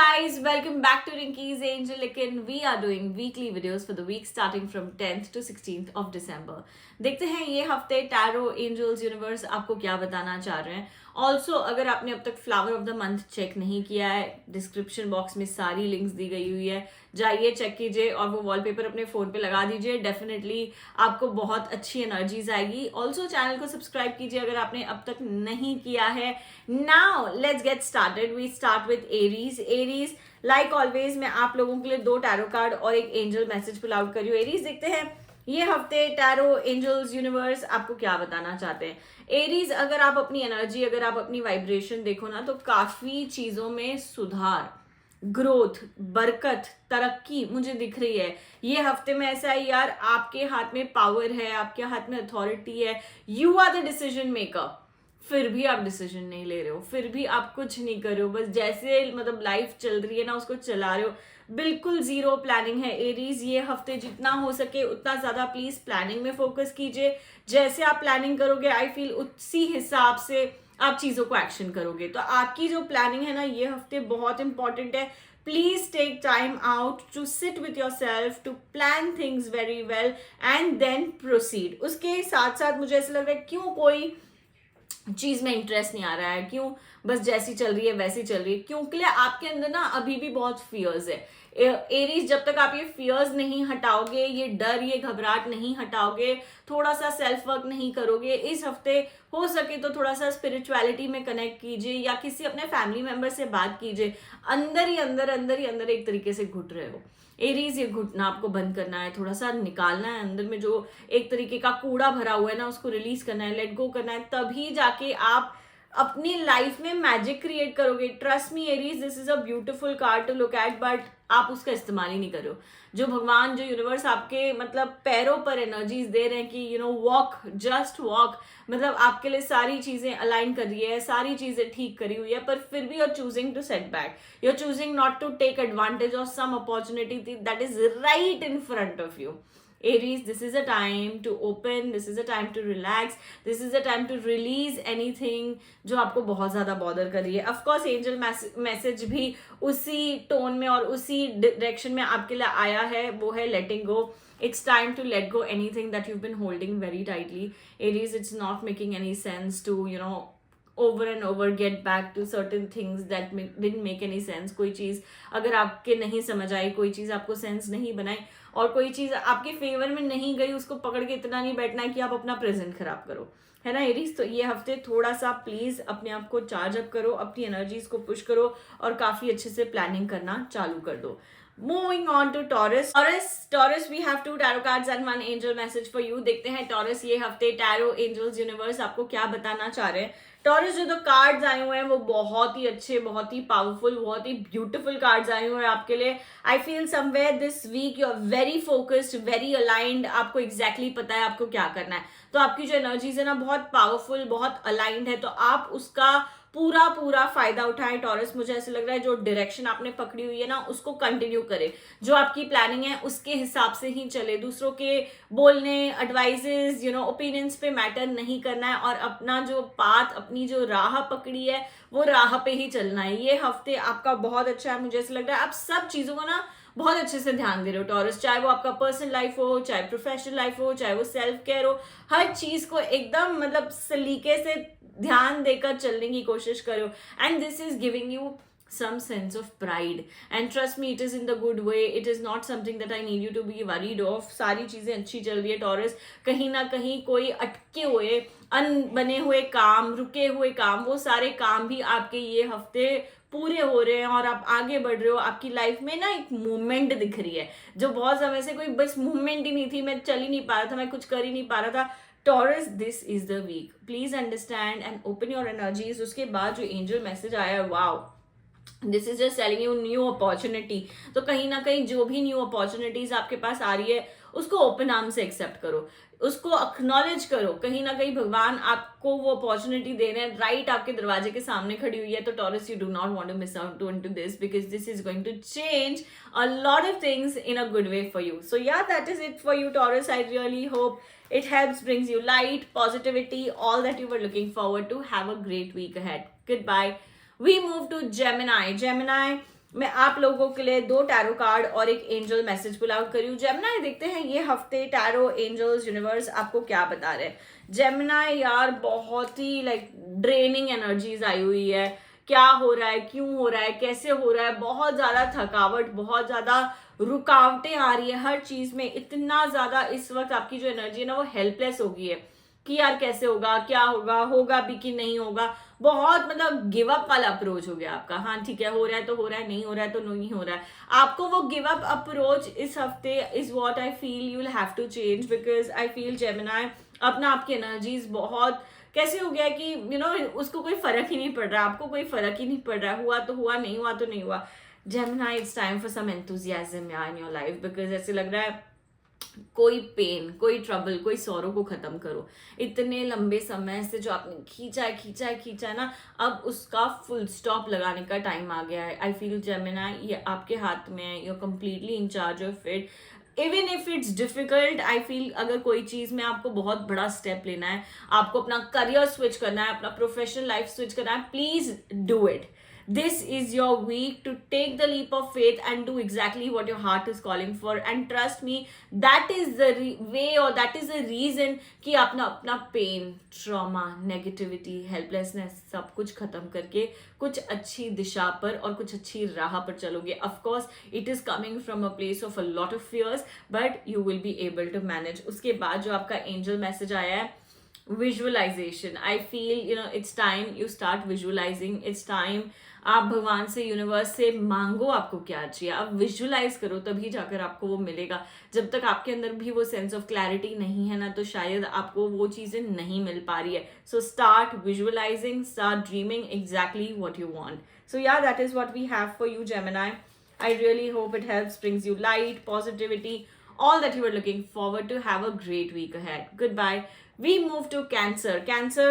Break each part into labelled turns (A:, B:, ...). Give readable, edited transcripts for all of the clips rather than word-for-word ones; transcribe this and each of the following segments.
A: guys, welcome back to Rinky's Angel Again. We are doing weekly videos for the week starting from 10th to 16th of December. देखते हैं ये हफ्ते tarot angels universe आपको क्या बताना चाह रहे हैं. ऑल्सो अगर आपने अब तक flower of the month check नहीं किया है, डिस्क्रिप्शन बॉक्स में सारी लिंक्स दी गई हुई है, जाइए चेक कीजिए और वो वॉलपेपर अपने फोन पे लगा दीजिए. डेफिनेटली आपको बहुत अच्छी एनर्जीज आएगी. ऑल्सो चैनल को सब्सक्राइब कीजिए अगर आपने अब तक नहीं किया है. Now let's get started. We start with Aries. Like always मैं आप लोगों के लिए 2 टैरो कार्ड और एक एंजल मैसेज पुल आउट करी हूँ. एरीज देखते हैं ये हफ्ते टैरो एंजल्स यूनिवर्स आपको क्या बताना चाहते हैं. एरीज, अगर आप अपनी एनर्जी, अगर आप अपनी वाइब्रेशन देखो ना, तो काफी चीजों में सुधार, ग्रोथ, बरकत, तरक्की मुझे दिख रही है. ये हफ्ते में ऐसा है यार, आपके हाथ में पावर है, आपके हाथ में अथॉरिटी है. You are the decision maker. फिर भी आप डिसीजन नहीं ले रहे हो, फिर भी आप कुछ नहीं कर रहे हो, बस जैसे मतलब लाइफ चल रही है ना उसको चला रहे हो. बिल्कुल जीरो प्लानिंग है एरीज. ये हफ्ते जितना हो सके उतना ज्यादा प्लीज प्लानिंग में फोकस कीजिए. जैसे आप प्लानिंग करोगे आई फील उसी हिसाब से आप चीजों को एक्शन करोगे. तो आपकी जो प्लानिंग है ना ये हफ्ते बहुत इंपॉर्टेंट है. Please take time out to sit with yourself, to plan things very well and then proceed. उसके साथ साथ मुझे ऐसा लग रहा है क्यों कोई चीज में इंटरेस्ट नहीं आ रहा है, क्यों बस जैसी चल रही है वैसी चल रही है, क्योंकि आपके अंदर ना अभी भी बहुत फियर्स है. एरीज, जब तक आप ये फियर्स नहीं हटाओगे, ये डर, ये घबराहट नहीं हटाओगे, थोड़ा सा सेल्फ वर्क नहीं करोगे, इस हफ्ते हो सके तो थोड़ा सा स्पिरिचुअलिटी में कनेक्ट कीजिए या किसी अपने फैमिली मेंबर से बात कीजिए. अंदर ही अंदर एक तरीके से घुट रहे हो. एरीज, ये घुटना आपको बंद करना है, थोड़ा सा निकालना है. अंदर में जो एक तरीके का कूड़ा भरा हुआ है ना उसको रिलीज करना है, लेट गो करना है. तभी जाके आप अपनी लाइफ में मैजिक क्रिएट करोगे. Trust me Aries, this is a beautiful card to look at, but आप उसका इस्तेमाल ही नहीं करो. जो भगवान, जो यूनिवर्स आपके मतलब पैरों पर एनर्जीज दे रहे हैं कि you know walk, just walk, मतलब आपके लिए सारी चीजें अलाइन कर रही है, सारी चीजें ठीक करी हुई है, पर फिर भी you are choosing to set back. You are choosing not to take advantage of some opportunity that is right in front of you. Aries, this is a time to open, this is a time to relax, this is a time to release anything जो आपको बहुत ज़्यादा bother कर रही है. Of course angel message भी उसी tone में और उसी डायरेक्शन में आपके लिए आया है, वो है लेटिंग गो. It's time to let go anything that you've been holding very tightly. Aries, it's not making any sense to, you know, over and over get back to certain things that didn't make any sense. कोई चीज़ अगर आपके नहीं समझ आई, कोई चीज़ आपको sense नहीं बनाई और कोई चीज़ आपके फेवर में नहीं गई, उसको पकड़ के इतना नहीं बैठना है कि आप अपना प्रेजेंट खराब करो, है ना एरीज. तो ये हफ्ते थोड़ा सा प्लीज अपने आप को चार्ज अप करो, अपनी एनर्जीज को पुश करो और काफी अच्छे से प्लानिंग करना चालू कर दो. Moving on to Taurus. Taurus, we have 2 tarot cards and 1 angel message for you. देखते हैं Taurus ये हफ्ते टैरो एंजल्स यूनिवर्स आपको क्या बताना चाह रहे हैं. टॉरस, जो 2 कार्ड्स आए हुए हैं वो बहुत ही अच्छे, बहुत ही पावरफुल, बहुत ही ब्यूटीफुल कार्ड्स आए हुए हैं आपके लिए. I feel somewhere this week you are very focused, very aligned. आपको एग्जैक्टली पता है आपको क्या करना है. तो आपकी जो एनर्जीज है ना बहुत पावरफुल, बहुत अलाइंड है. तो आप उसका पूरा फायदा उठाएं टॉरस. मुझे ऐसे लग रहा है जो डायरेक्शन आपने पकड़ी हुई है ना उसको कंटिन्यू करें. जो आपकी प्लानिंग है उसके हिसाब से ही चले. दूसरों के बोलने, एडवाइजेस, यू नो ओपिनियंस पे मैटर नहीं करना है और अपना जो पाथ, अपनी जो राह पकड़ी है वो राह पे ही चलना है. ये हफ्ते आपका बहुत अच्छा है. मुझे ऐसा लग रहा है आप सब चीजों को ना बहुत अच्छे से ध्यान दे रहे हो टॉरस. चाहे वो आपका पर्सनल लाइफ हो, चाहे प्रोफेशनल लाइफ हो, चाहे वो सेल्फ केयर हो, हर चीज को एकदम मतलब सलीके से ध्यान देकर चलने की कोशिश करो. And this is giving you some sense of pride and trust me, it is in the good way. It is not something that I need you to be worried of. सारी चीजें अच्छी चल रही है टॉरस. कहीं ना कहीं कोई अटके हुए, अनबने हुए काम, रुके हुए काम, वो सारे काम भी आपके ये हफ्ते पूरे हो रहे हैं और आप आगे बढ़ रहे हो. आपकी लाइफ में ना एक मूवमेंट दिख रही है जो बहुत समय से कोई बस मूवमेंट ही नहीं थी, मैं चल ही नहीं पा रहा था, मैं कुछ कर ही नहीं पा रहा था. Taurus, this is the week. Please understand and open your energies. उसके बाद जो एंजल मैसेज आया है, wow, this is just telling you new opportunity. तो कहीं ना कहीं जो भी न्यू अपॉर्चुनिटीज आपके पास आ रही है उसको ओपन आर्म से एक्सेप्ट करो, उसको एक्नॉलेज करो. कहीं ना कहीं भगवान आपको वो अपॉर्चुनिटी दे रहे हैं, राइट आपके दरवाजे के सामने खड़ी हुई है. तो Taurus, you do not want to miss out to this because this is going to change a lot of things in a good way for you. So ya that is it for you Taurus. I really hope it helps, brings you light, positivity, all that you were looking forward to. Have a great week ahead. Goodbye. We move to Gemini. मैं आप लोगों के लिए 2 tarot card और एक angel message pull out करी हूँ। Gemini, देखते हैं ये हफ्ते टैरो, एंजल्स, यूनिवर्स आपको क्या बता रहे हैं। जेमिनाई यार, बहुत ही ड्रेनिंग एनर्जीज आई हुई है। क्या हो रहा है, क्यों हो रहा है, कैसे हो रहा है, बहुत ज्यादा थकावट, बहुत ज्यादा रुकावटें आ रही है हर चीज में। इतना ज्यादा इस वक्त आपकी जो एनर्जी है ना वो हेल्पलेस हो गई है कि यार कैसे होगा, क्या होगा, होगा भी कि नहीं होगा। बहुत गिव अप वाला अप्रोच हो गया आपका। हाँ ठीक है, हो रहा है तो हो रहा है, नहीं हो रहा है तो नहीं हो रहा है। आपको वो गिव अप अप्रोच इस हफ्ते is what I feel you will have to change, because I feel Gemini अपना आपकी एनर्जीज बहुत कैसे हो गया कि उसको कोई फर्क ही नहीं पड़ रहा, आपको कोई फर्क ही नहीं पड़ रहा, हुआ तो हुआ, नहीं हुआ तो नहीं हुआ। Gemini, it's time for some enthusiasm in your life, because ऐसे लग रहा है कोई पेन, कोई ट्रबल, कोई सौरों को खत्म करो। इतने लंबे समय से जो आपने खींचा है ना, अब उसका फुल स्टॉप लगाने का टाइम आ गया है। आई फील जेमिनाई, ये आपके हाथ में है, you are completely in charge of it. Even if it's difficult, I feel अगर कोई चीज में आपको बहुत बड़ा स्टेप लेना है, आपको अपना करियर स्विच करना है, अपना प्रोफेशनल लाइफ स्विच करना है, please do it. This is your week to take the leap of faith and do exactly what your heart is calling for. And trust me, that is the way, or that is the reason कि अपना pen, trauma, negativity, helplessness सब कुछ खत्म करके कुछ अच्छी दिशा पर और कुछ अच्छी राह पर चलोगे। Of course, it is coming from a place of a lot of fears, but you will be able to manage. उसके बाद जो आपका एंजल मैसेज आया है, visualization, I feel it's time you start visualizing. It's time आप भगवान से, universe से मांगो आपको क्या चाहिए, आप विजुअलाइज करो, तभी जाकर आपको वो मिलेगा। जब तक आपके अंदर भी वो सेंस ऑफ क्लैरिटी नहीं है ना, तो शायद आपको वो चीजें नहीं मिल पा रही है। So start visualising, start dreaming exactly what you want. So ya, that is what we have for you Gemini. I really hope it helps, brings you light, positivity, all that you are looking forward to. Have a great week ahead. Goodbye. We move to Cancer. Cancer,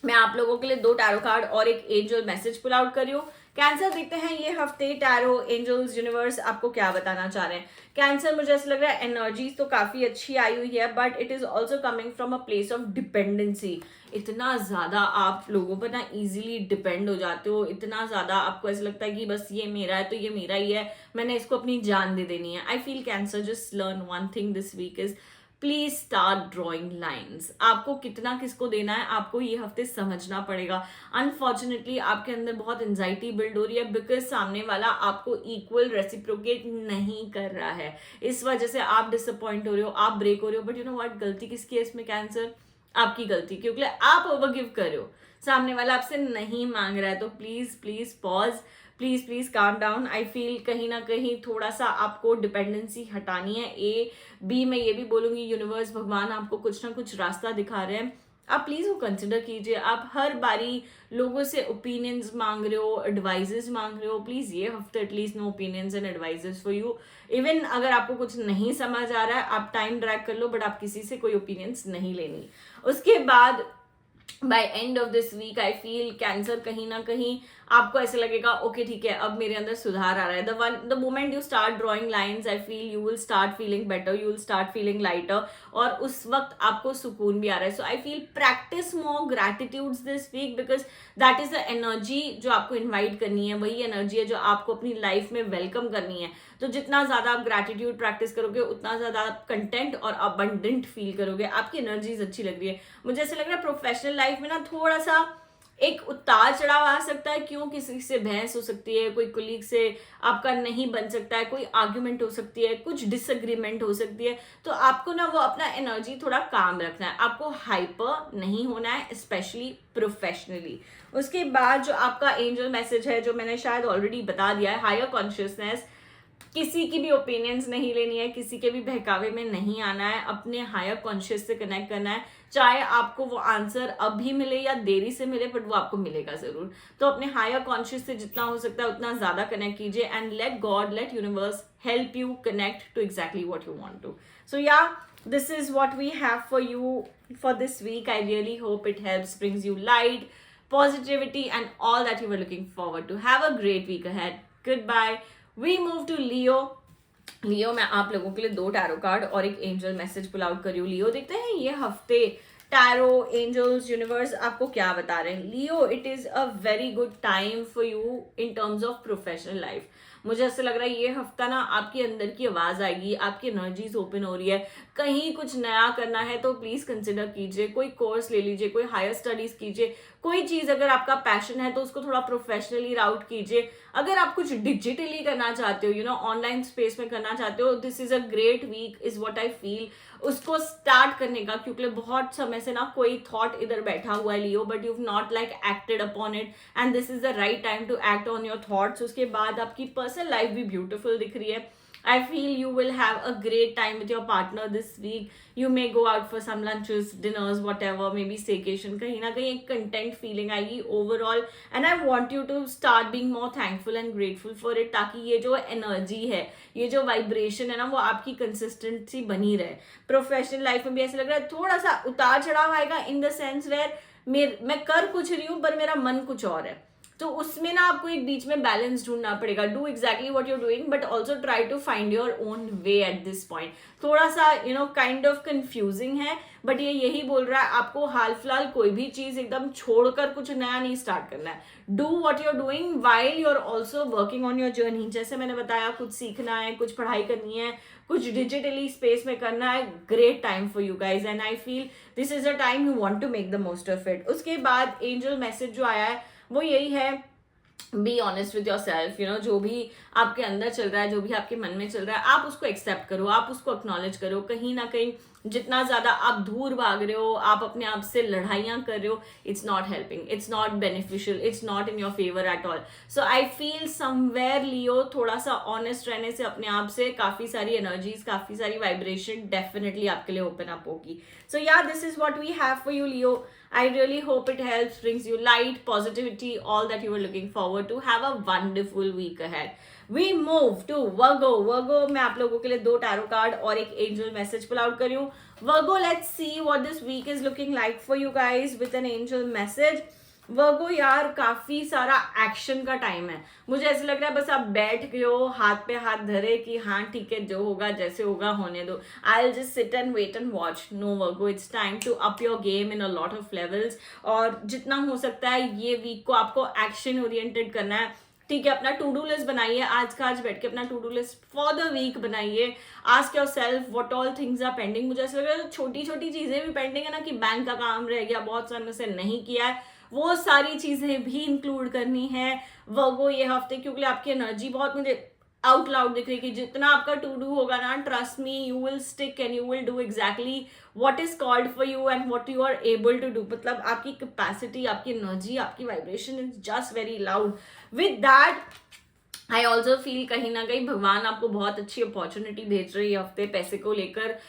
A: मैं आप लोगों के लिए 2 tarot card और एक angel message pull out कर रही हूँ। कैंसर, देखते हैं ये हफ्ते टैरो, एंजल्स, यूनिवर्स आपको क्या बताना चाह रहे हैं। कैंसर, मुझे ऐसा लग रहा है एनर्जीज तो काफी अच्छी आई हुई है, but it is also coming from a place of dependency. इतना ज्यादा आप लोगों पर ना इजीली डिपेंड हो जाते हो, इतना ज्यादा आपको ऐसा लगता है कि बस ये मेरा है तो ये मेरा ही है, मैंने इसको अपनी जान दे देनी है। I feel Cancer, just learn one thing this week is please start drawing lines. आपको कितना किसको देना है आपको ये हफ्ते समझना पड़ेगा। अनफॉर्चुनेटली आपके अंदर बहुत एंजाइटी बिल्ड हो रही है, बिकॉज सामने वाला आपको इक्वल रेसिप्रोकेट नहीं कर रहा है। इस वजह से आप डिसअपॉइंट हो रहे हो, आप ब्रेक हो रहे हो। बट यू नो व्हाट, गलती किसकी है इसमें कैंसर? आपकी गलती, क्योंकि आप ओवरगिव कर रहे हो, सामने वाला आपसे नहीं मांग रहा है। तो please please pause, please please calm down. I feel कहीं ना कहीं थोड़ा सा आपको डिपेंडेंसी हटानी है। ए बी, मैं ये भी बोलूंगी यूनिवर्स, भगवान आपको कुछ ना कुछ रास्ता दिखा रहे हैं। आप प्लीज वो कंसिडर कीजिए। आप हर बारी लोगों से ओपिनियंस मांग रहे हो, एडवाइजेस मांग रहे हो, प्लीज ये हफ्ते at least no opinions and advices for you. इवन अगर आपको कुछ नहीं समझ आ रहा है, आप टाइम ड्रैग कर लो, बट आप किसी से कोई ओपिनियंस नहीं लेनी। उसके बाद by end of this week I feel Cancer, कहीं ना कहीं आपको ऐसे लगेगा ओके ठीक है, अब मेरे अंदर सुधार आ रहा है। The moment you start drawing lines, I feel you will start feeling better, you will start feeling lighter, और उस वक्त आपको सुकून भी आ रहा है। So I feel practice more gratitudes this week, because that is the energy जो आपको इन्वाइट करनी है, वही एनर्जी है जो आपको अपनी लाइफ में वेलकम करनी है। तो जितना ज्यादा आप ग्रैटिट्यूड प्रैक्टिस करोगे, उतना ज्यादा आप कंटेंट और अबंडेंट फील करोगे। आपकी एनर्जीज अच्छी लग रही है। मुझे ऐसा लग रहा है प्रोफेशनल लाइफ में ना थोड़ा सा एक उतार चढ़ाव आ सकता है। क्यों? किसी से बहस हो सकती है, कोई कुलीग से आपका नहीं बन सकता है, कोई आर्ग्यूमेंट हो सकती है, कुछ डिसएग्रीमेंट हो सकती है। तो आपको ना वो अपना एनर्जी थोड़ा काम रखना है, आपको हाइपर नहीं होना है, स्पेशली प्रोफेशनली। उसके बाद जो आपका एंजल मैसेज है, जो मैंने शायद ऑलरेडी बता दिया है, हायर कॉन्शियसनेस। किसी की भी ओपिनियंस नहीं लेनी है, किसी के भी बहकावे में नहीं आना है, अपने हायर कॉन्शियस से कनेक्ट करना है। चाहे आपको वो आंसर अभी मिले या देरी से मिले, बट वो आपको मिलेगा जरूर। तो अपने हायर कॉन्शियस से जितना हो सकता है उतना ज्यादा कनेक्ट कीजिए, and let God, let universe help you connect to exactly what you want to. So ya, this is what we have for you for this week. I really hope it helps, brings you light, positivity, and all that you were looking forward to. Have a great week ahead. Goodbye. We move to Leo. लियो, मैं आप लोगों के लिए 2 tarot card और एक angel message pull out कर रही हूँ। लियो, देखते हैं ये हफ्ते टैरो एंजल्स यूनिवर्स आपको क्या बता रहे हैं? Leo, it is a very good time for you in terms of professional life. मुझे ऐसा लग रहा है ये हफ्ता ना आपके अंदर की आवाज आएगी, आपकी एनर्जीज ओपन हो रही है, कहीं कुछ नया करना है तो प्लीज कंसिडर कीजिए, कोई कोर्स ले लीजिए, कोई हायर स्टडीज कीजिए, कोई चीज अगर आपका पैशन है तो उसको थोड़ा प्रोफेशनली राउट कीजिए। अगर आप कुछ डिजिटली करना चाहते हो, ऑनलाइन स्पेस में करना चाहते हो, this is a great week is what I feel उसको स्टार्ट करने का, क्योंकि बहुत समय से ना कोई थॉट इधर बैठा हुआ है Leo, but you not like acted upon it, and this is the right time to act on your thoughts. उसके बाद आपकी पर्सनल लाइफ भी ब्यूटिफुल दिख रही है। I feel you will have a great time with your partner this week. You may go out for some lunches, dinners, whatever, maybe staycation. कहीं ना कहीं एक content feeling आएगी overall, and I want you to start being more thankful and grateful for it, ताकि ये जो energy है, ये जो vibration है ना, वो आपकी consistency बनी रहे। Professional life में भी ऐसा लग रहा है थोड़ा सा उतार चढ़ाव आएगा, in the sense where मैं कर कुछ रही हूँ पर मेरा मन कुछ और है, तो उसमें ना आपको एक बीच में बैलेंस ढूंढना पड़ेगा। Do exactly what you doing but also try to find your own way at this point. थोड़ा सा काइंड ऑफ कंफ्यूजिंग है, बट ये यही बोल रहा है आपको हाल फिलहाल कोई भी चीज एकदम छोड़कर कुछ नया नहीं स्टार्ट करना है। Do what you are doing while you are also working on your journey. जैसे मैंने बताया, कुछ सीखना है, कुछ पढ़ाई करनी है, कुछ डिजिटली स्पेस में करना है, great time for you guys, and I feel this is a time you want to make the most of it. उसके बाद एंजल मैसेज जो आया है वो यही है, be honest with your self. जो भी आपके अंदर चल रहा है, जो भी आपके मन में चल रहा है, आप उसको एक्सेप्ट करो, आप उसको एक्नॉलेज करो। कहीं ना कहीं जितना ज्यादा आप दूर भाग रहे हो, आप अपने आप से लड़ाइयां कर रहे हो, it's not helping, it's not beneficial, it's not in your favour at all. So I feel somewhere Leo, थोड़ा सा ऑनेस्ट रहने से अपने आप से काफी सारी एनर्जीज, काफी सारी वाइब्रेशन डेफिनेटली आपके लिए ओपन अप होगी। सो या this is what we have for you Leo. I really hope it helps, brings you light, positivity, all that you were looking forward to. Have a wonderful week ahead. We move to Virgo. Virgo मैं आप लोगों के लिए 2 tarot card और एक angel message pull out कर रही हूँ। Virgo, let's see what this week is looking like for you guys with an angel message. वर्गो यार, काफी सारा एक्शन का टाइम है। मुझे ऐसा लग रहा है बस आप बैठ गए हो, हाथ पे हाथ धरे कि हाँ ठीक है, जो होगा जैसे होगा होने दो, I will just sit and wait and watch. No Virgo, it's time to up your game in a lot of levels, और जितना हो सकता है ये वीक को आपको एक्शन ओरिएंटेड करना है। ठीक है, अपना टू डू लिस्ट बनाइए, आज का आज बैठ के अपना to do list for the week बनाइए। Ask yourself what all things are pending. मुझे ऐसा लग रहा है छोटी छोटी चीजें भी पेंडिंग है ना, कि बैंक का काम रह गया, बहुत समय से नहीं किया है, वो सारी चीजें भी इंक्लूड करनी है वर्गो ये हफ्ते, क्योंकि आपकी एनर्जी बहुत मुझे आउट लाउड दिख रही है कि जितना आपका टू डू होगा ना, trust me, you will stick and you will do exactly what is called for you and what you are able to do. मतलब आपकी कैपेसिटी, आपकी एनर्जी, आपकी vibration is just very loud. With that I also feel कहीं ना कहीं भगवान आपको बहुत अच्छी अपॉर्चुनिटी भेज रही है हफ्ते, पैसे को लेकर।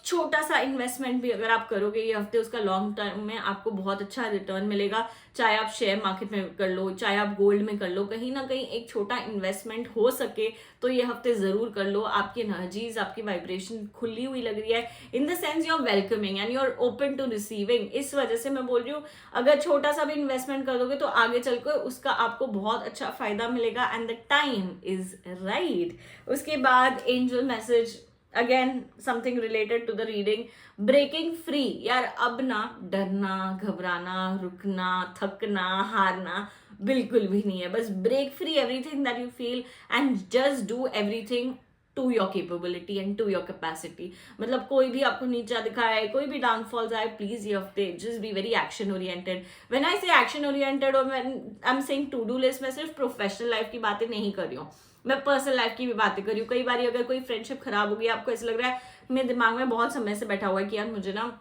A: छोटा सा इन्वेस्टमेंट भी अगर आप करोगे ये हफ्ते, उसका लॉन्ग टर्म में आपको बहुत अच्छा रिटर्न मिलेगा। चाहे आप शेयर मार्केट में कर लो, चाहे आप गोल्ड में कर लो, कहीं ना कहीं एक छोटा इन्वेस्टमेंट हो सके तो ये हफ्ते जरूर कर लो। आपकी एनर्जीज, आपकी वाइब्रेशन खुली हुई लग रही है, in the sense you are welcoming and you are open to receiving. इस वजह से मैं बोल रही हूँ, अगर छोटा सा भी इन्वेस्टमेंट कर दोगे तो आगे चलकर उसका आपको बहुत अच्छा फायदा मिलेगा, and the time is right. उसके बाद angel message, again something related to the reading, breaking free. यार अब ना डरना, घबराना, रुकना, थकना, हारना बिल्कुल भी नहीं है। बस break free everything that you feel and just do everything to your capability and to your capacity. मतलब कोई भी आपको नीचा दिखाए, कोई भी डाउनफॉल्स आए, प्लीज ये हफ्ते just be very action oriented. When I say action oriented और when I am saying to do list, मैं सिर्फ प्रोफेशनल लाइफ की बातें नहीं कर रही हूँ, मैं पर्सनल लाइफ की भी बातें कर रही हूँ। कई बार अगर कोई फ्रेंडशिप खराब हो गई, आपको ऐसा लग रहा है, मेरे दिमाग में बहुत समय से बैठा हुआ है कि यार मुझे ना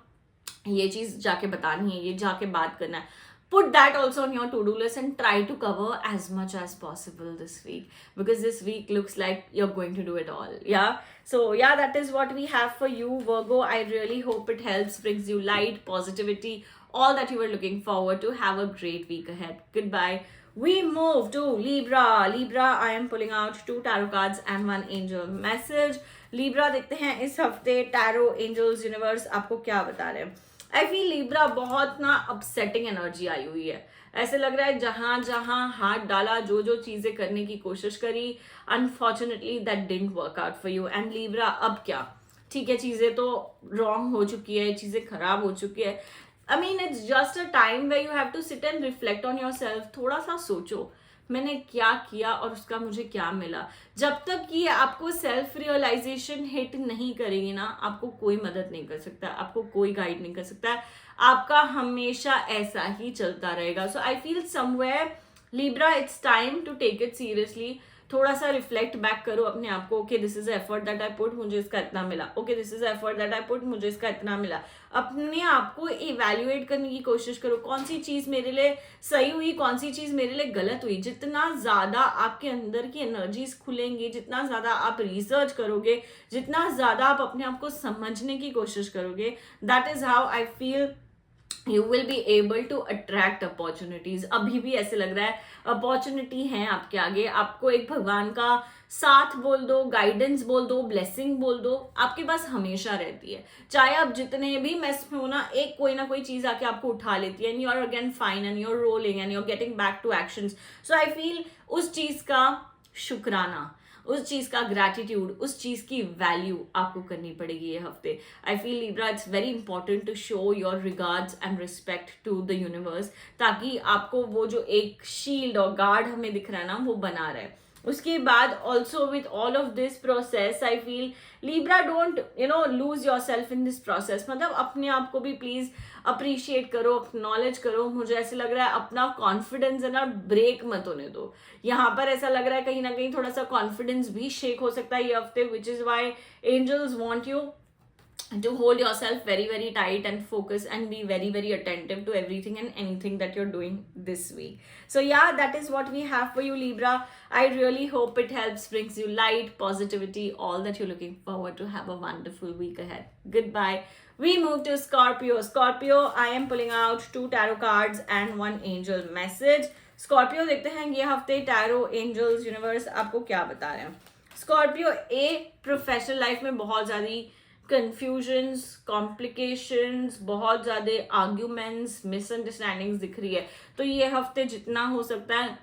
A: ये चीज जाके बतानी है, ये जाके बात करना है, put that also on your to-do list and try to cover as much as possible this week, because this week looks like you're going to do it all. Yeah, so yeah, that is what we have for you, Virgo. I really hope it helps, brings you light, positivity, all that you were looking forward to. Have a great week ahead. Goodbye. We move to Libra. Libra, I am pulling out 2 tarot cards and 1 angel message. Libra, देखते हैं इस हफ्ते tarot angels universe आपको क्या बता रहे हैं। आई feel Libra बहुत ना अपसेटिंग एनर्जी आई हुई है। ऐसे लग रहा है जहां जहां हाथ डाला, जो जो चीजें करने की कोशिश करी, unfortunately that didn't work out for you. And Libra अब क्या, ठीक है, चीजें तो रॉन्ग हो चुकी है, चीजें खराब हो चुकी है। I mean it's just a time where you have to sit and reflect on yourself. थोड़ा सा सोचो मैंने क्या किया और उसका मुझे क्या मिला। जब तक कि आपको सेल्फ रियलाइजेशन हिट नहीं करेगी ना, आपको कोई मदद नहीं कर सकता, आपको कोई गाइड नहीं कर सकता, आपका हमेशा ऐसा ही चलता रहेगा। So I feel somewhere Libra it's time to take it seriously. थोड़ा सा रिफ्लेक्ट बैक करो अपने आप को, okay this is effort that I put, मुझे इसका इतना मिला, okay this is effort that I put, मुझे इसका इतना मिला। अपने आप को इवेल्युएट करने की कोशिश करो, कौन सी चीज मेरे लिए सही हुई, कौन सी चीज मेरे लिए गलत हुई। जितना ज्यादा आपके अंदर की एनर्जीज खुलेंगी, जितना ज्यादा आप रिसर्च करोगे, जितना ज्यादा आप अपने आप को समझने की कोशिश करोगे, that is how I feel you will be able to attract opportunities. अभी भी ऐसे लग रहा है अपॉर्चुनिटी है आपके आगे, आपको एक भगवान का साथ बोल दो, गाइडेंस बोल दो, ब्लेसिंग बोल दो, आपके पास हमेशा रहती है। चाहे आप जितने भी मेस में हो ना, एक कोई ना कोई चीज आके आपको उठा लेती है, and you are again fine and you are rolling and you are getting back to actions. So I feel उस चीज का शुक्राना, उस चीज का ग्रैटिट्यूड, उस चीज की वैल्यू आपको करनी पड़ेगी ये हफ्ते। I feel Libra it's very important to show your regards and respect to the universe, ताकि आपको वो जो एक शील्ड और गार्ड हमें दिख रहा है ना, वो बना रहे। उसके बाद also with all of this process I feel Libra don't lose your self in this process. मतलब अपने आप को भी प्लीज अप्रिशिएट करो, एक्नॉलेज करो। मुझे ऐसे लग रहा है अपना कॉन्फिडेंस है ना, ब्रेक मत होने दो। यहाँ पर ऐसा लग रहा है कहीं ना कहीं थोड़ा सा कॉन्फिडेंस भी शेक हो सकता है ये हफ्ते, which is why angels want you to hold yourself very very tight and focus and be very very attentive to everything and anything that you're doing this week. So yeah, that is what we have for you Libra. I really hope it helps, brings you light, positivity, all that you're looking forward to. Have a wonderful week ahead. Goodbye. We move to Scorpio. Scorpio, I am pulling out 2 tarot cards and 1 angel message. Scorpio, देखते हैं ये हफ्ते tarot, angels, universe आपको क्या बता रहे हैं। Scorpio, A, professional life में बहुत ज़्यादा कंफ्यूजन्स, कॉम्प्लिकेशंस, बहुत ज़्यादा आर्ग्यूमेंट्स, मिसअंडरस्टैंडिंग्स दिख रही है। तो ये हफ्ते जितना हो सकता है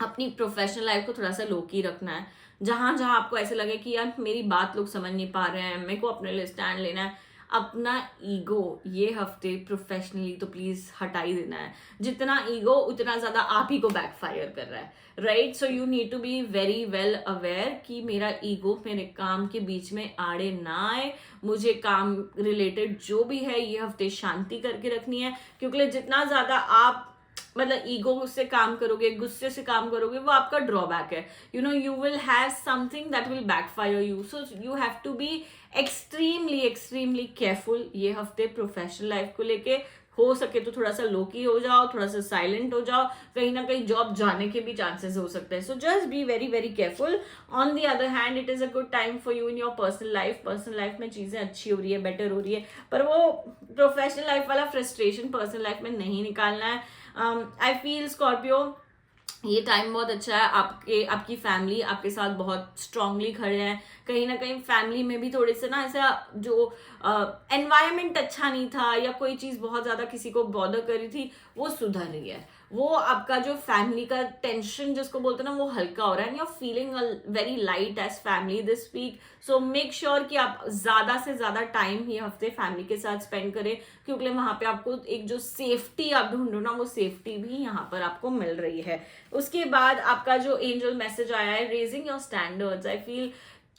A: अपनी प्रोफेशनल लाइफ को थोड़ा सा लो की रखना है। जहां जहां आपको ऐसे लगे कि यार मेरी बात लोग समझ नहीं पा रहे हैं, मेरे को अपने लिए स्टैंड लेना है, अपना ईगो ये हफ्ते प्रोफेशनली तो प्लीज हटा ही देना है। जितना ईगो उतना ज्यादा आप ही को बैकफायर कर रहा है, right? So you need to be very well aware कि मेरा ईगो मेरे काम के बीच में आड़े ना आए। मुझे काम रिलेटेड जो भी है ये हफ्ते शांति करके रखनी है, क्योंकि जितना ज्यादा आप मतलब ईगो से काम करोगे, गुस्से से काम करोगे, वो आपका ड्रॉबैक है। You will have something that will backfire you. So you have to be extremely careful ये हफ्ते प्रोफेशनल लाइफ को लेके। हो सके तो थोड़ा सा लोकी हो जाओ, थोड़ा सा साइलेंट हो जाओ, कहीं ना कहीं जॉब जाने के भी चांसेस हो सकते हैं। सो just be very very careful. On the other hand it is a good time for you in your personal life. Personal life में चीजें अच्छी हो रही है, बेटर हो रही है, पर वो प्रोफेशनल लाइफ वाला फ्रस्ट्रेशन पर्सनल लाइफ में नहीं निकालना है। आई फील स्कॉर्पियो ये टाइम बहुत अच्छा है, आपकी फैमिली आपके साथ बहुत स्ट्रांगली खड़े हैं। कहीं ना कहीं फैमिली में भी थोड़े से ना ऐसा जो एनवायरनमेंट अच्छा नहीं था या कोई चीज़ बहुत ज़्यादा किसी को बॉदर कर रही थी, वो सुधर रही है। वो आपका जो फैमिली का टेंशन जिसको बोलते हैं ना, वो हल्का हो रहा है, and you are feeling very light as family this week. So make sure कि आप ज़्यादा से ज़्यादा टाइम ये हफ्ते फैमिली के साथ स्पेंड करें, क्योंकि वहाँ पे आपको एक जो सेफ्टी आप ढूंढो ना, वो सेफ्टी भी यहाँ पर आपको मिल रही है। उसके बाद आपका जो एंजल मैसेज आया है, raising your standards. I feel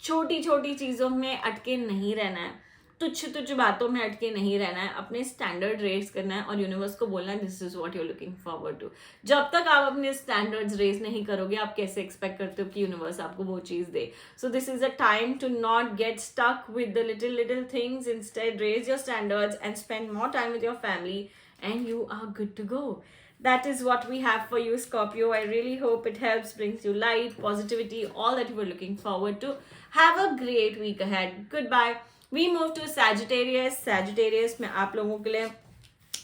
A: छोटी छोटी चीज़ों में अटके नहीं रहना है, तुच्छ बातों में अटके नहीं रहना है, अपने स्टैंडर्ड रेज करना है और यूनिवर्स को बोलना है this is what you are looking forward to. जब तक आप अपने स्टैंडर्ड्स रेज नहीं करोगे, आप कैसे एक्सपेक्ट करते हो कि यूनिवर्स आपको वो चीज दे। So this is a time to not get stuck with the little things, instead raise your standards and spend more time with your family and you are good to go. That is what we have for you, Scorpio. I really hope it helps, brings you light, positivity, all that you were looking forward to. Have a great week ahead. Goodbye. We move to Sagittarius. Sagittarius में आप लोगों के लिए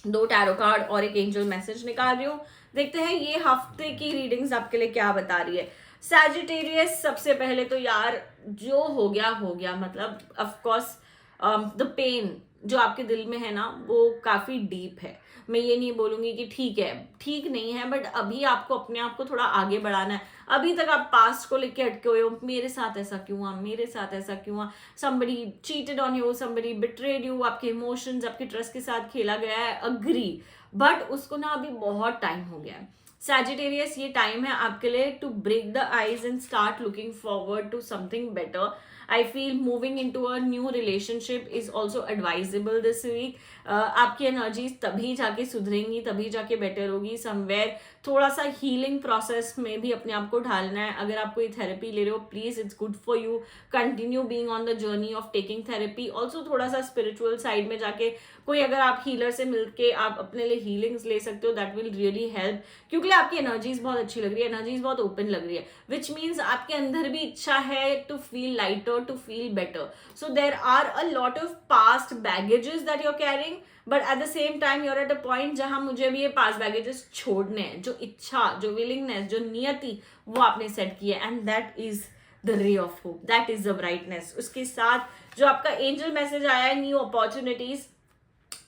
A: 2 tarot card और एक angel message निकाल रही हूँ। देखते हैं ये हफ्ते की रीडिंग्स आपके लिए क्या बता रही है। Sagittarius, सबसे पहले तो यार जो हो गया, मतलब ऑफ कोर्स द पेन जो आपके दिल में है ना, वो काफी डीप है। मैं ये नहीं बोलूंगी कि ठीक है, ठीक नहीं है, बट अभी आपको अपने आप को थोड़ा आगे बढ़ाना है। अभी तक आप पास्ट को लेके अटके हुए हो, मेरे साथ ऐसा क्यों हुआ, मेरे साथ ऐसा क्यों हुआ, somebody cheated on you, somebody betrayed you, आपके इमोशंस, आपके ट्रस्ट के साथ खेला गया है, अग्री, बट उसको ना अभी बहुत टाइम हो गया है। सैजिटेरियस, ये टाइम है आपके लिए to break the ice and start looking forward to something better. I feel moving into a new relationship is also advisable this week. आपकी एनर्जीज तभी जाके सुधरेंगी, तभी जाके बेटर होगी। समवेयर थोड़ा सा हीलिंग प्रोसेस में भी अपने आप को ढालना है। अगर आप कोई थेरेपी ले रहे हो, please it's good for you, continue being on the journey of taking therapy. Also थोड़ा सा स्पिरिचुअल साइड में जाके कोई अगर आप हीलर से मिलके आप अपने लिए हीलिंग्स ले सकते हो, दैट विल रियली हेल्प, क्योंकि आपकी एनर्जीज बहुत अच्छी लग रही है, एनर्जीज बहुत ओपन लग रही है, विच मीन्स आपके अंदर भी इच्छा है to feel lighter, to feel better. So there are a lot of past baggages that you are carrying, but at the same time you're at a point जहां मुझे भी ये पास्ट बैगेजेस छोड़ने हैं। जो इच्छा, जो विलिंगनेस, जो नियति, वो आपने सेट की है, and that is the ray of hope, that is the brightness. उसके साथ जो आपका एंजल मैसेज आया है, new opportunities,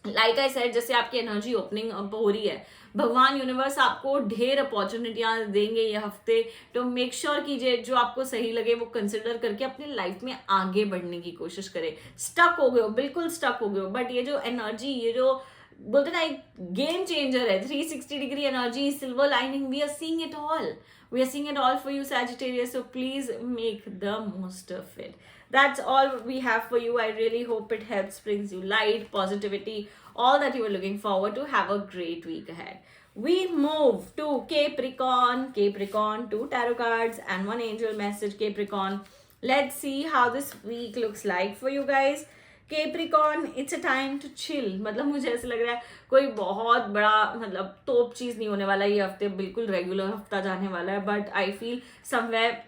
A: like I said, जैसे आपकी एनर्जी ओपनिंग अप हो रही है, भगवान यूनिवर्स आपको ढेर अपॉर्चुनिटियां देंगे ये हफ्ते। तो मेक श्योर कीजिए जो आपको सही लगे वो कंसिडर करके अपनी लाइफ में आगे बढ़ने की कोशिश करें। स्टक हो गए हो, बिल्कुल स्टक हो गए हो, बट ये जो एनर्जी, ये जो बोलते ना एक गेम चेंजर है, 360 degree energy, silver lining, we are seeing it all, we are seeing it all for you, Sagittarius, so please make the most of it. That's all we have for you. I really hope it helps, brings you light, positivity, all that you are looking forward to. Have a great week ahead. We move to Capricorn. Capricorn, 2 tarot cards and 1 angel message. Capricorn, let's see how this week looks like for you guys. Capricorn, it's a time to chill. मतलब मुझे ऐसा लग रहा है कोई बहुत बड़ा मतलब तोप चीज नहीं होने वाला ये हफ्ते, बिल्कुल रेगुलर हफ्ता जाने वाला है, but I feel somewhere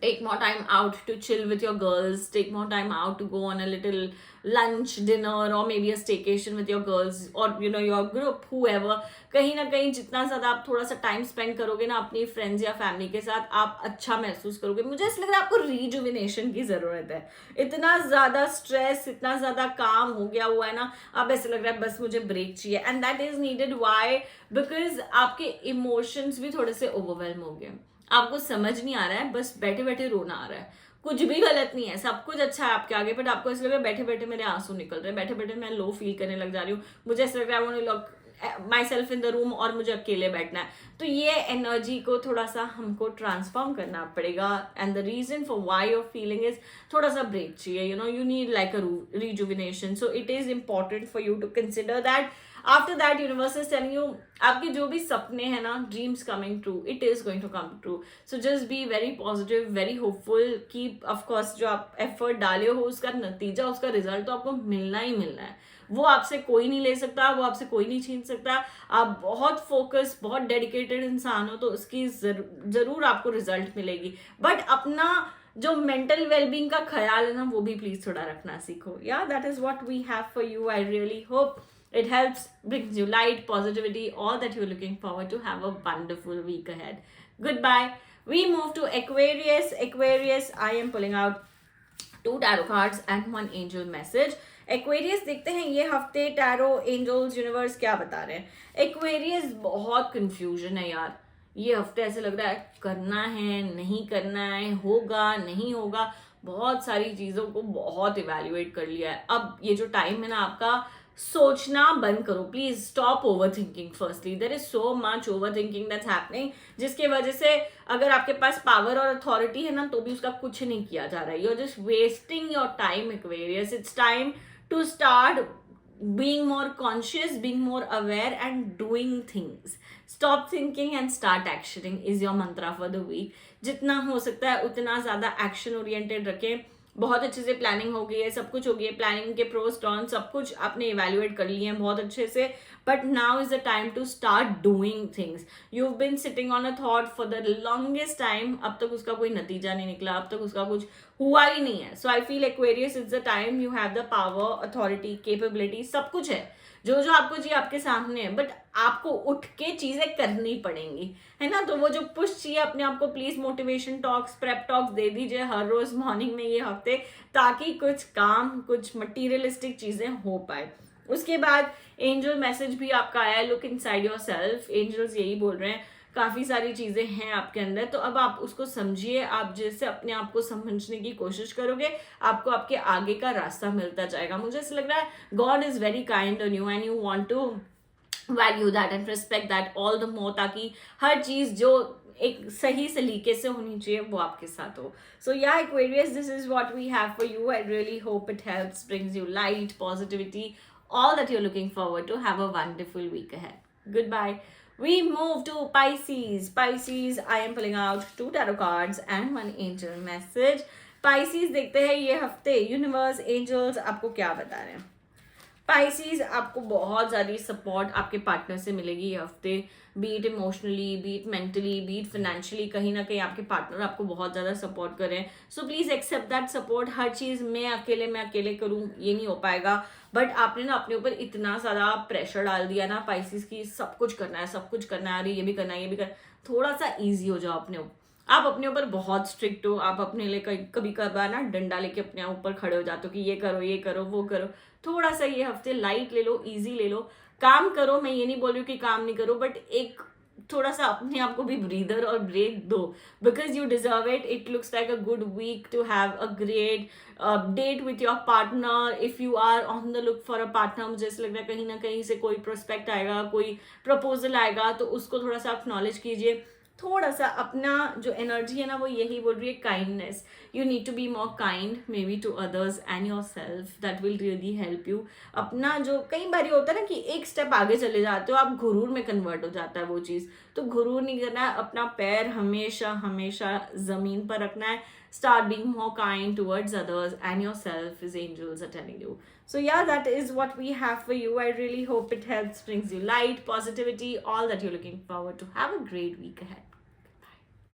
A: take more time out to chill with your girls, take more time out to go on a little lunch, dinner, or maybe a staycation with your girls, or you know your group, whoever. कहीं ना कहीं जितना ज़्यादा आप थोड़ा सा time spend करोगे ना अपनी फ्रेंड्स या फैमिली के साथ, आप अच्छा महसूस करोगे। मुझे ऐसा लग रहा है आपको रिजुविनेशन की ज़रूरत है। इतना ज़्यादा स्ट्रेस, इतना ज़्यादा काम हो गया हुआ है ना, अब ऐसा लग रहा है बस मुझे ब्रेक चाहिए, and that is needed. Why? Because आपके इमोशंस भी थोड़े से ओवरवेलम हो गए, आपको समझ नहीं आ रहा है, बस बैठे बैठे रोना आ रहा है। कुछ भी गलत नहीं है, सब कुछ अच्छा है आपके आगे, बट आपको ऐसा लग रहा है बैठे बैठे मेरे आंसू निकल रहे हैं, बैठे बैठे मैं लो फील करने लग जा रही हूँ, मुझे ऐसा लग रहा है lock my self in the room और मुझे अकेले बैठना है। तो ये एनर्जी को थोड़ा सा हमको ट्रांसफॉर्म करना पड़ेगा, and the reason for why you're feeling is थोड़ा सा ब्रेक चाहिए, you know, you need like a rejuvenation. So it is important for you to consider that. After that universe is telling you आपके जो भी सपने हैं ना, dreams coming true, it is going to come true. So just be very positive, very hopeful, keep, of course जो आप effort डाले हो उसका नतीजा, उसका रिजल्ट तो आपको मिलना ही मिलना है। वो आपसे कोई नहीं ले सकता, वो आपसे कोई नहीं छीन सकता। आप बहुत फोकस, बहुत डेडिकेटेड इंसान हो तो उसकी जरूर आपको रिजल्ट मिलेगी, बट अपना जो मेंटल वेलबींग का ख्याल है ना, वो भी प्लीज थोड़ा रखना सीखो। Yeah that is what we have for you. I really hope it helps, brings you light, positivity, all that you're looking forward to. Have a wonderful week ahead. Goodbye. We move to Aquarius. Aquarius, I am pulling out 2 tarot cards and 1 angel message. Aquarius, देखते हैं ये हफ्ते tarot, angels, universe क्या बता रहे हैं। Aquarius, बहुत confusion है यार ये हफ्ते। ऐसे लग रहा है करना है, नहीं करना है, होगा, नहीं होगा। बहुत सारी चीज़ों को बहुत इवेल्युएट कर लिया है। अब ये जो टाइम है ना आपका, सोचना बंद करो please. Stop overthinking. Firstly there is so much overthinking that's happening, जिसकी वजह से अगर आपके पास पावर और अथॉरिटी है ना तो भी उसका कुछ नहीं किया जा रहा है। You are just wasting your time Aquarius. It's time to start being more conscious, being more aware and doing things. Stop thinking and start actioning is your mantra for the week. जितना हो सकता है उतना ज़्यादा action oriented रखें। बहुत अच्छे से प्लानिंग हो गई है, सब कुछ हो गई है, प्लानिंग के प्रोस टर्न सब कुछ आपने इवेल्युएट कर लिए हैं बहुत अच्छे से, but now is the time to start doing things. You have been sitting on a thought for the longest time, अब तक उसका कोई नतीजा नहीं निकला, अब तक उसका कुछ हुआ ही नहीं है। So I feel Aquarius is the time, you have the power, authority, capability, सब कुछ है जो आपको चाहिए आपके सामने है, बट आपको उठ के चीजें करनी पड़ेंगी, है ना। तो वो जो पुश चाहिए अपने आप को, please motivation talks, prep talks दे दीजिए हर रोज मॉर्निंग में ये हफ्ते, ताकि कुछ काम, कुछ मटीरियलिस्टिक चीजें हो पाए। उसके बाद एंजल मैसेज भी आपका आया है, look inside yourself. Angels यही बोल रहे हैं काफ़ी सारी चीज़ें हैं आपके अंदर, तो अब आप उसको समझिए। आप जैसे अपने आप को समझने की कोशिश करोगे, आपको आपके आगे का रास्ता मिलता जाएगा। मुझे ऐसा लग रहा है God is very kind on you and you want to value that and respect that all the more, ताकि हर चीज़ जो एक सही सलीके से होनी चाहिए वो आपके साथ हो। So yeah Aquarius, this is what we have for you. I really hope it helps, brings you light, positivity, all that you're looking forward to. Have a wonderful week ahead. Goodbye. We move to Pisces. Pisces, I am pulling out 2 tarot cards and 1 angel message. Pisces, देखते हैं ये हफ्ते universe angels आपको क्या बता रहे हैं। Pisces, आपको बहुत ज़्यादा सपोर्ट आपके पार्टनर से मिलेगी ये हफ्ते, be it emotionally, be it mentally, be it financially. कहीं ना कहीं आपके पार्टनर आपको बहुत ज़्यादा सपोर्ट करें। So please accept that support. हर चीज़ मैं अकेले करूँ ये नहीं हो पाएगा, बट आपने ना अपने ऊपर इतना ज़्यादा प्रेशर डाल दिया ना पाइसिस की, सब कुछ करना है, सब कुछ करना है, अरे ये भी करना है, ये भी करना। थोड़ा सा ईजी हो जाओ अपने ऊपर। आप अपने ऊपर बहुत स्ट्रिक्ट हो, आप अपने लिए कभी कभार ना डंडा लेके अपने ऊपर खड़े हो जाते हो कि ये करो वो करो। थोड़ा सा ये हफ्ते लाइट ले लो, इजी ले लो, काम करो। मैं ये नहीं बोल रही हूँ कि काम नहीं करो, बट एक थोड़ा सा अपने आप को भी ब्रीदर और ब्रेक दो, because you deserve it. It looks like a good week to have a great date with your partner. If you are on the look for a partner, मुझे ऐसा लग रहा है कहीं ना कहीं से कोई प्रोस्पेक्ट आएगा, कोई प्रपोजल आएगा, तो उसको थोड़ा सा एक्नॉलेज कीजिए। थोड़ा सा अपना जो एनर्जी है ना वो यही बोल रही है, kindness. You need to be more kind maybe to others and yourself, that will really help you. अपना जो कई बार होता है ना कि एक स्टेप आगे चले जाते हो आप, गुरूर में कन्वर्ट हो जाता है वो चीज़, तो गुरूर नहीं करना है। अपना पैर हमेशा हमेशा ज़मीन पर रखना है। start being more kind towards others and yourself, is angels are telling you. So yeah, that is what we have for you. I really hope it helps, brings you light, positivity, all that you're looking forward to. Have a great week ahead.